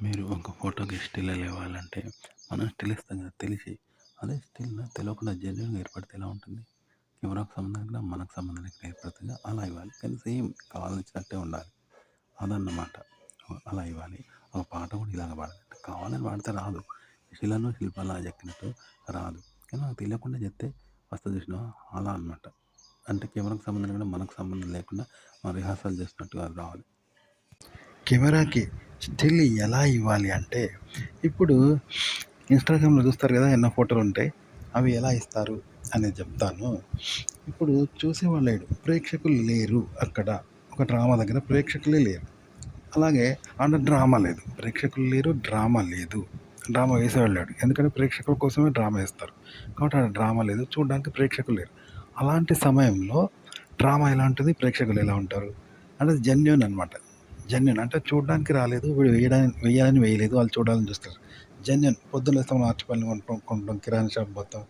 మీరు ఒక ఫోటోకి స్టిల్ ఇవ్వాలంటే మనం స్టిల్ ఇస్తాం కదా తెలిసి, అదే స్టిల్ తెలియకుండా జెన్యున్గా ఏర్పడితే ఎలా ఉంటుంది? కెమెరాకు సంబంధం లేకుండా మనకు సంబంధం లేకుండా ఏర్పడుతుంది అలా ఇవ్వాలి. కానీ సేమ్ కావాల్సినట్టే ఉండాలి. అదన్నమాట. అలా ఇవ్వాలి. ఒక పాట కూడా ఇలాగ పాడాలి. కావాలని పాడితే రాదు. శిలను శిల్పంలా చెక్కినట్టు రాదు. కానీ నాకు తెలియకుండా చెప్తే వస్తుంది చూసినావా అలా అనమాట. అంటే కెమెరాకు సంబంధం లేకుండా మనకు సంబంధం లేకుండా మనం రిహార్సల్ చేసినట్టుగా అది రావాలి. కెమెరాకి స్టిల్ ఎలా ఇవ్వాలి అంటే, ఇప్పుడు ఇన్స్టాగ్రామ్లో చూస్తారు కదా ఎన్నో ఫోటోలు ఉంటాయి, అవి ఎలా ఇస్తారు అనేది చెప్తాను. ఇప్పుడు చూసేవాళ్ళు లేడు, ప్రేక్షకులు లేరు. అక్కడ ఒక డ్రామా దగ్గర ప్రేక్షకులే లేరు. అలాగే ఆడ డ్రామా లేదు, ప్రేక్షకులు లేరు, డ్రామా లేదు. డ్రామా వేసేవాళ్ళు లేడు, ఎందుకంటే ప్రేక్షకుల కోసమే డ్రామా వేస్తారు కాబట్టి ఆడ డ్రామా లేదు, చూడడానికి ప్రేక్షకులు లేరు. అలాంటి సమయంలో డ్రామా ఎలా ఉంటుంది, ప్రేక్షకులు ఎలా ఉంటారు అంటే జెన్యున్ అనమాట. జెన్యున్ అంటే చూడడానికి రాలేదు, వీడు వేయాలని వేయలేదు, వాళ్ళు చూడాలని చూస్తారు. జెన్యున్ పొద్దున్న లేస్తాం, ఆర్చిపల్లి కొంటాం, కిరాణా షాప్ పోతాం,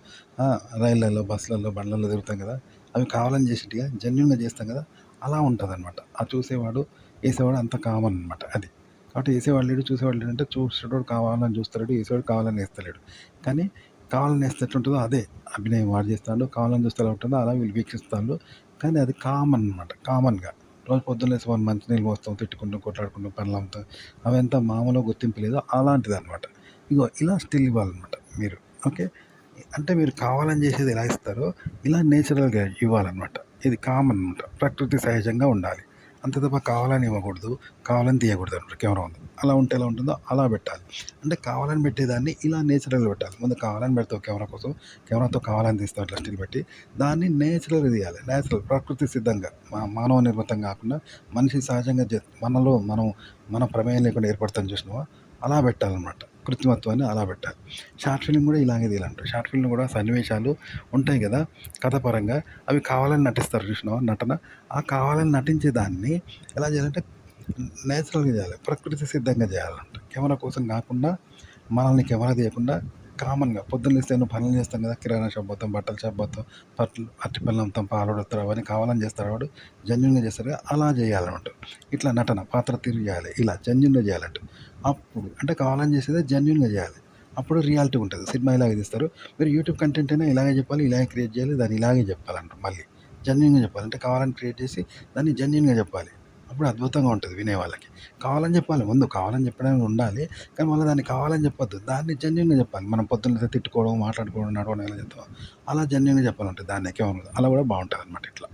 రైళ్ళల్లో, బస్సులలో, బండ్లలో తిరుగుతాం కదా, అవి కావాలని చేసేట్టుగా జెన్యున్గా చేస్తాం కదా, అలా ఉంటుంది అనమాట. ఆ చూసేవాడు వేసేవాడు అంత కామన్ అనమాట అది. కాబట్టి వేసేవాడు లేడు, చూసేవాడు లేడు అంటే చూసేవాడు కావాలని చూస్తాడు, వేసేవాడు కావాలని వేస్తలేడు. కానీ కావాలని వేస్తే ఎట్లుంటుందో అదే అభినయం వాడు చేస్తాడు, కావాలని చూస్తే ఎలా ఉంటుందో అలా వీళ్ళు వీక్షిస్తాడు. కానీ అది కామన్ అనమాట. కామన్గా రోజు పొద్దున్న లేసి మనం మంచినీళ్ళు పోస్తాం, తిట్టుకుంటాం, కొట్లాడుకుంటాం, పనులు అమ్ముతాం, అవంతా మామూలుగా గుర్తింపు లేదు, అలాంటిది అనమాట. ఇగో ఇలా స్టిల్ ఇవ్వాలన్నమాట మీరు. ఓకే, అంటే మీరు కావాలని చేసేది ఎలా ఇస్తారో ఇలా నేచురల్గా ఇవ్వాలన్నమాట. ఇది కామన్ అనమాట, ప్రకృతి సహజంగా ఉండాలి. అంతే తప్ప కావాలని ఇవ్వకూడదు, కావాలని తీయకూడదు అనమాట. కెమెరా ఉంది అలా ఉంటే ఎలా ఉంటుందో అలా పెట్టాలి. అంటే కావాలని పెట్టేదాన్ని ఇలా నేచురల్గా పెట్టాలి. ముందు కావాలని పెడతావు కెమెరా కోసం, కెమెరాతో కావాలని తీస్తావు అట్లా స్టిల్ పెట్టి, దాన్ని నేచురల్గా తీయాలి. నేచురల్ ప్రకృతి సిద్ధంగా, మానవ నిర్మితం కాకుండా మనిషి సహజంగా మనలో మన ప్రమేయం లేకుండా ఏర్పడతాం చూసినావా, అలా పెట్టాలన్నమాట. కృత్రిమత్వాన్ని అలా పెట్టాలి. షార్ట్ ఫిల్మ్ కూడా ఇలాగే తీయాలంటారు. షార్ట్ ఫిల్మ్ కూడా సన్నివేశాలు ఉంటాయి కదా కథపరంగా, అవి కావాలని నటిస్తారు చూసినావా నటన, ఆ కావాలని నటించే దాన్ని ఎలా చేయాలంటే నేచురల్గా చేయాలి, ప్రకృతి సిద్ధంగా చేయాలంట. కెమెరా కోసం కాకుండా, మనల్ని కెమెరా తీయకుండా కామన్గా పొద్దున్న లేస్తే ఎన్నో పనులు చేస్తాం కదా, కిరాణా షాప్ పోతాం, బట్టల షాప్ పోతాం, అరటిపళ్ళు అమ్ముతాం, పాలు వస్తారు, అవన్నీ కావాలని చేస్తారు, వాడు జెన్యున్గా చేస్తారు కదా, అలా చేయాలన్నమాట. ఇట్లా నటన పాత్ర తీరు చేయాలి, ఇలా జెన్యున్గా చేయాలంట. అప్పుడు అంటే కావాలని చేసేదే జెన్యున్గా చేయాలి, అప్పుడు రియాలిటీ ఉంటుంది. సినిమా ఇలాగే తీస్తారు. మీరు యూట్యూబ్ కంటెంట్ అయినా ఇలాగే చెప్పాలి, ఇలాగే క్రియేట్ చేయాలి, దాన్ని ఇలాగే చెప్పాలంట. మళ్ళీ జెన్యున్గా చెప్పాలి, అంటే కావాలని క్రియేట్ చేసి దాన్ని జెన్యున్గా చెప్పాలి. అప్పుడు అద్భుతంగా ఉంటుంది వినేవాళ్ళకి. కావాలని చెప్పాలి, ముందు కావాలని చెప్పడానికి ఉండాలి, కానీ మళ్ళీ దాన్ని కావాలని చెప్పొద్దు, దాన్ని జెన్యున్గా చెప్పాలి. మనం పొద్దున్న తిట్టుకోవడం, మాట్లాడుకోవడం, నడవడం ఎలా చెప్తాం, అలా జెన్యున్గా చెప్పాలంటే దాన్ని కెమెరా అలా కూడా బాగుంటుంది అనమాట. ఇట్లా